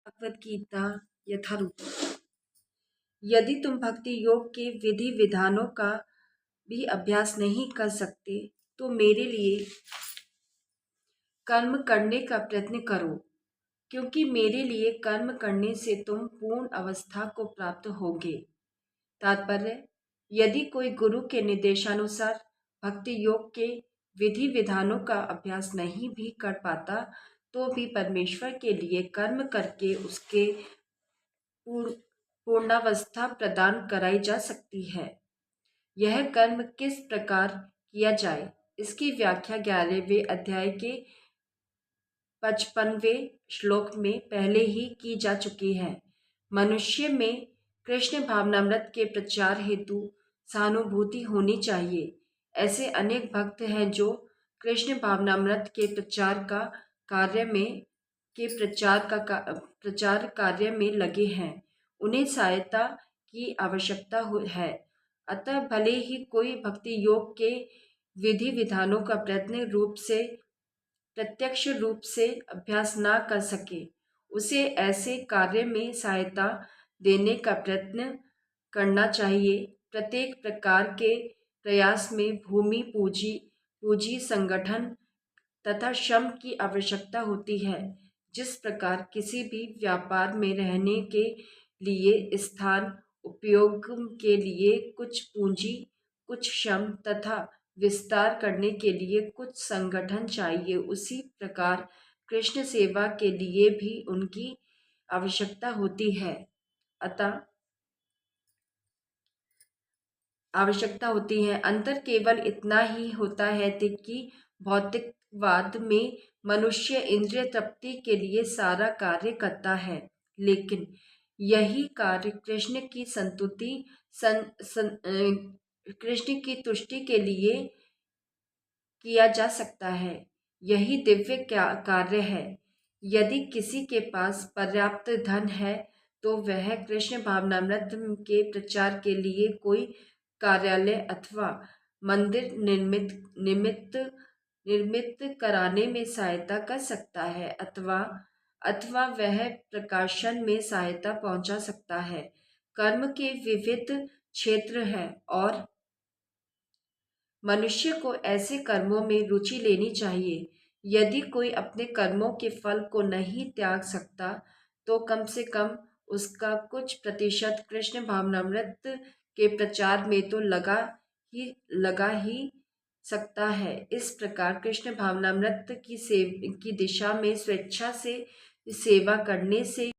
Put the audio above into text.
भगवद गीता यथारूप। यदि तुम भक्ति योग के विधि विधानों का भी अभ्यास नहीं कर सकते तो मेरे लिए कर्म करने का प्रयत्न करो, क्योंकि मेरे लिए कर्म करने से तुम पूर्ण अवस्था को प्राप्त होगे। तात्पर्य: यदि कोई गुरु के निर्देशानुसार भक्ति योग के विधि विधानों का अभ्यास नहीं भी कर पाता तो भी परमेश्वर के लिए कर्म करके उसके पूर्णावस्था प्रदान कराई जा सकती है। यह कर्म किस प्रकार किया जाए, इसकी व्याख्या 11वें अध्याय के 55वें श्लोक में पहले ही की जा चुकी है। मनुष्य में कृष्ण भावनामृत के प्रचार हेतु सहानुभूति होनी चाहिए। ऐसे अनेक भक्त हैं जो कृष्ण भावनामृत के प्रचार कार्य में लगे हैं। उन्हें सहायता की आवश्यकता है। अतः भले ही कोई भक्ति योग के विधि विधानों का प्रत्यक्ष रूप से अभ्यास न कर सके, उसे ऐसे कार्य में सहायता देने का प्रयत्न करना चाहिए। प्रत्येक प्रकार के प्रयास में भूमि, पूंजी, संगठन तथा श्रम की आवश्यकता होती है। जिस प्रकार किसी भी व्यापार में रहने के लिए स्थान उपयोग के लिए कुछ पूंजी, कुछ श्रम तथा विस्तार करने के लिए कुछ संगठन चाहिए, उसी प्रकार कृष्ण सेवा के लिए भी उनकी आवश्यकता होती है। अंतर केवल इतना ही होता है कि भौतिकवाद में मनुष्य इंद्रिय तृप्ति के लिए सारा कार्य करता है, लेकिन यही कार्य कृष्ण की तुष्टि के लिए किया जा सकता है। यही दिव्य कार्य है। यदि किसी के पास पर्याप्त धन है तो वह कृष्ण भावनामृत के प्रचार के लिए कोई कार्यालय अथवा मंदिर निर्मित कराने में सहायता कर सकता है, अथवा वह प्रकाशन में सहायता पहुंचा सकता है। कर्म के विविध क्षेत्र हैं और मनुष्य को ऐसे कर्मों में रुचि लेनी चाहिए। यदि कोई अपने कर्मों के फल को नहीं त्याग सकता तो कम से कम उसका कुछ प्रतिशत कृष्ण भावनामृत के प्रचार में तो लगा ही सकता है। इस प्रकार कृष्ण भावनामृत की दिशा में स्वेच्छा से सेवा करने से